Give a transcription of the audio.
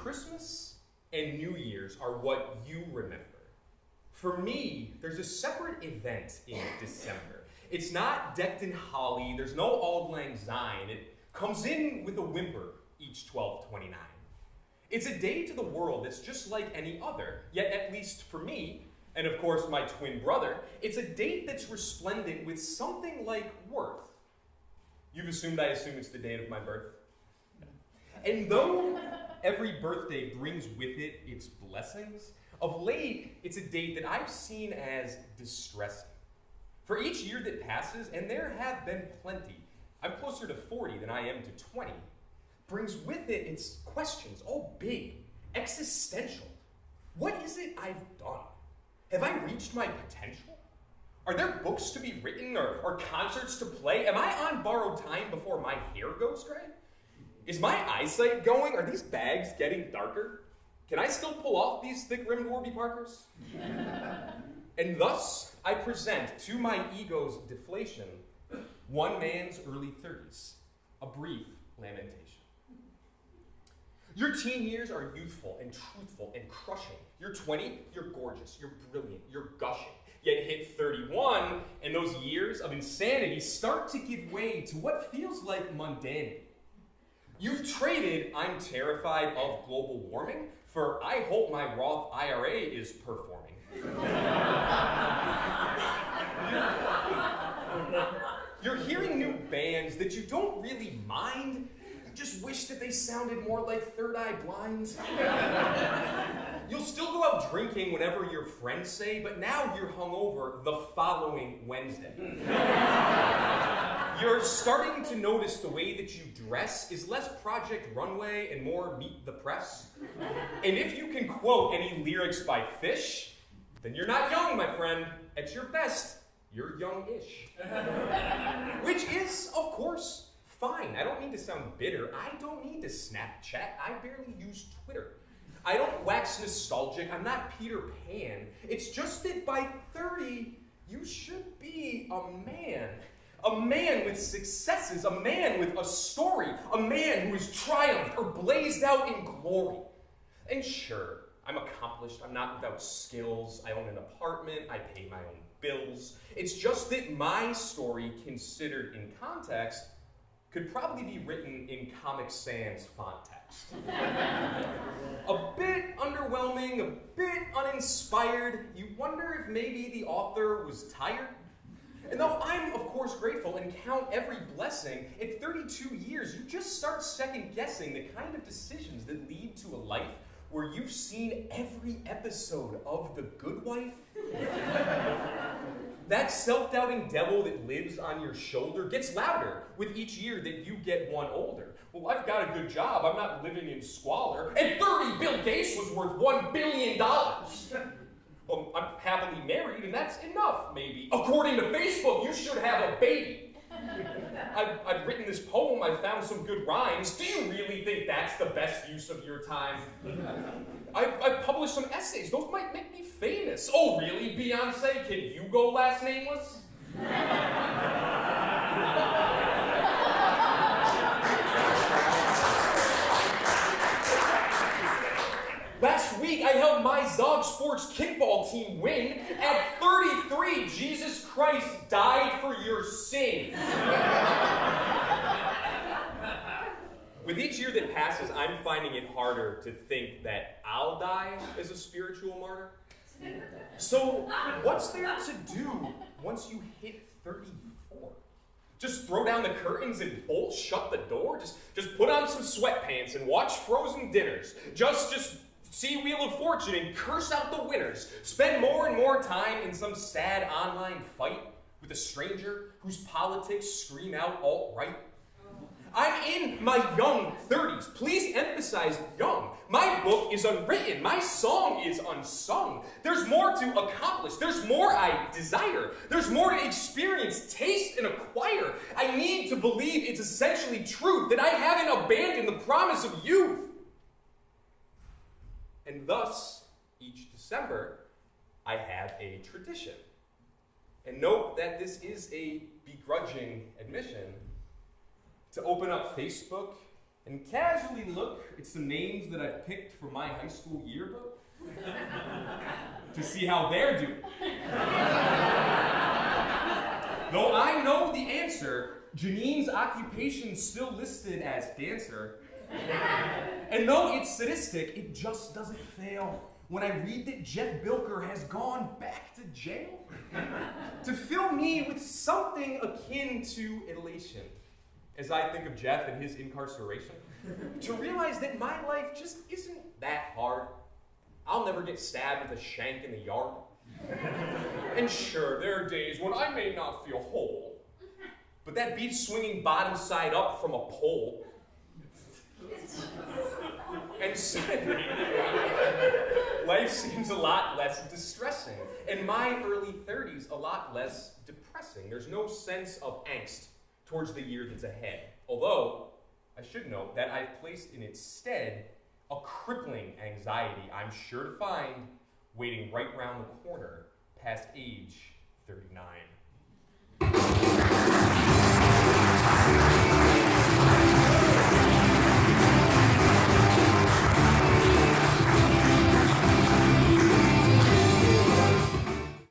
Christmas and New Year's are what you remember. For me, there's a separate event in December. It's not decked in holly, there's no Auld Lang Syne. It comes in with a whimper each 12/29. It's a day to the world that's just like any other, yet at least for me, and of course my twin brother, it's a date that's resplendent with something like worth. You've assumed I assume it's the date of my birth. And though every birthday brings with it its blessings, of late, it's a date that I've seen as distressing. For each year that passes, and there have been plenty, I'm closer to 40 than I am to 20, brings with it its questions, all big, existential. What is it I've done? Have I reached my potential? Are there books to be written or concerts to play? Am I on borrowed time before my hair goes gray? Is my eyesight going? Are these bags getting darker? Can I still pull off these thick-rimmed Warby Parkers? And thus, I present to my ego's deflation one man's early 30s, a brief lamentation. Your teen years are youthful and truthful and crushing. You're 20, you're gorgeous, you're brilliant, you're gushing. Yet hit 31, and those years of insanity start to give way to what feels like mundanity. You've traded "I'm terrified of global warming" for "I hope my Roth IRA is performing." You're hearing new bands that you don't really mind. You just wish that they sounded more like Third Eye Blind. You'll still go out drinking whenever your friends say, but now you're hungover the following Wednesday. You're starting to notice the way that you dress is less Project Runway and more Meet the Press. And if you can quote any lyrics by Fish, then you're not young, my friend. At your best, you're young-ish. Which is, of course, fine. I don't mean to sound bitter. I don't need to Snapchat. I barely use Twitter. I don't wax nostalgic. I'm not Peter Pan. It's just that by 30, you should be a man. A man with successes, a man with a story, a man who has triumphed or blazed out in glory. And sure, I'm accomplished, I'm not without skills, I own an apartment, I pay my own bills. It's just that my story, considered in context, could probably be written in Comic Sans font text. A bit underwhelming, a bit uninspired. You wonder if maybe the author was tired. And though I'm, of course, grateful and count every blessing, at 32 years, you just start second-guessing the kind of decisions that lead to a life where you've seen every episode of The Good Wife. That self-doubting devil that lives on your shoulder gets louder with each year that you get one older. Well, I've got a good job. I'm not living in squalor. At 30, Bill Gates was worth $1 billion. I'm happily married, and that's enough, maybe. According to Facebook, you should have a baby. I've written this poem, I found some good rhymes. Do you really think that's the best use of your time? I've published some essays. Those might make me famous. Oh, really, Beyonce? Can you go last nameless? Last week, I helped my Zog Sports kickball team win. At 33, Jesus Christ died for your sins. With each year that passes, I'm finding it harder to think that I'll die as a spiritual martyr. So, what's there to do once you hit 34? Just throw down the curtains and bolt shut the door? Just put on some sweatpants and watch Frozen dinners? Just see Wheel of Fortune and curse out the winners? Spend more and more time in some sad online fight with a stranger whose politics scream out alt-right? I'm in my young 30s. Please emphasize young. My book is unwritten. My song is unsung. There's more to accomplish. There's more I desire. There's more to experience, taste, and acquire. I need to believe it's essentially truth that I haven't abandoned the promise of youth. And thus, each December, I have a tradition. And note that this is a begrudging admission. To open up Facebook and casually look at some names that I've picked from my high school yearbook to see how they're doing. Though I know the answer, Janine's occupation's still listed as dancer. And though it's sadistic, it just doesn't fail when I read that Jeff Bilker has gone back to jail to fill me with something akin to elation. As I think of Jeff and his incarceration, to realize that my life just isn't that hard. I'll never get stabbed with a shank in the yard. And sure, there are days when I may not feel whole, but that beats swinging bottom side up from a pole. And suddenly, life seems a lot less distressing, and my early 30s a lot less depressing. There's no sense of angst towards the year that's ahead. Although, I should note that I've placed in its stead a crippling anxiety I'm sure to find waiting right round the corner past age 39.